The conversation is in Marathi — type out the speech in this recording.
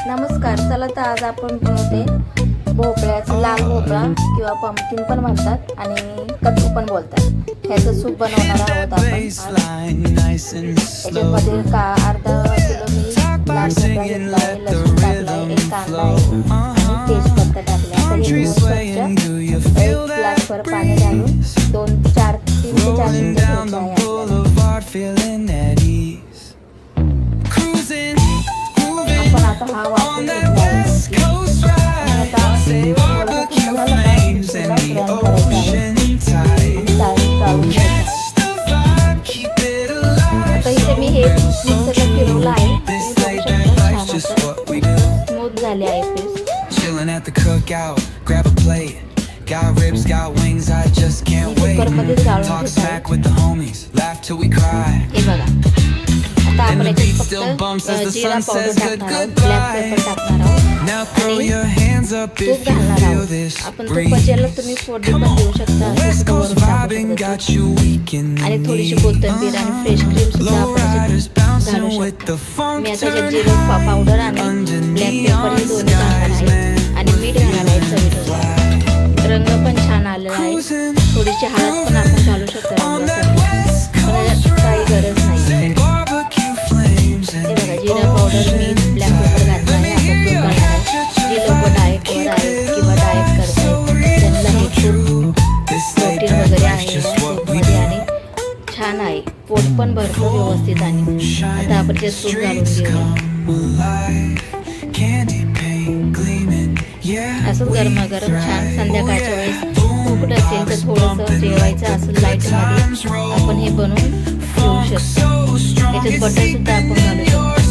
नमस्कार, चला तर आज आपण बनवते भोपळ्याचं लाल भोपळा किंवा पंपकिन पण म्हणतात आणि कद्दू पण बोलतात. ह्याचं सूप बनवणार आहोत आपण. याच्यामध्ये अर्धा किलो मी लाल भोपळा घेतलाय, लसूण टाकलाय, एक कांदा आहे आणि तेजपत्ता टाकलाय. तर हे स्वच्छ एक ग्लासभर पाणी घालून 3 ते 4 मिनिटं ठेवायचं आहे. आपण आता हा वाफून घेतला आहे. आता इथे मी हे मिक्सरला फिरवलं आहे. स्मूथ झाले आहे paste. Got ribs, got wings, I just can't wait. Talk smack with the homies, laugh till we cry. हे बघा, आता आपण याच्यात फक्त जिरा पावडर टाकणार आहोत, ब्लॅक पेपर टाकणार आहोत आणि तूप घालणार आहोत. आपण तुपाच्याला तुम्ही फोडणी पण देऊ शकता आणि थोडीशी कोथिंबीर आणि फ्रेश क्रीम सुद्धा आपण घालू शकता. मी आता जिरा पावडर आणि ब्लॅक पेपर हे दोन्ही घालणार आहे आणि मीठ घालणार आहे चवीनुसार. रंग पण छान आलेला आहे. थोडीशी हळद पण आपण घालू शकतो रंगासाठी, पण काही गरज नाही. हे बघा, जिरा पावडर, मीठ, ब्लॅक पेपर घातला आहे. आपण तूप घालणार आहे. जे लोक डाएटवर आहेत किंवा डाएट करतात त्यांना हे खूप प्रोटीन वगैरे आहे सूपमध्ये आणि छान आहे. पोट पण भरतो व्यवस्थित. आणि आता आपण ते सूप घालून घेऊया. असंच गरमागरम छान संध्याकाळच्या वेळेस भूक नसेल तर थोडंसं जेवायचं असं लाईटमध्ये आपण हे बनवून घेऊ शकतो. याच्यात बटर सुद्धा आपण घालू शकतो.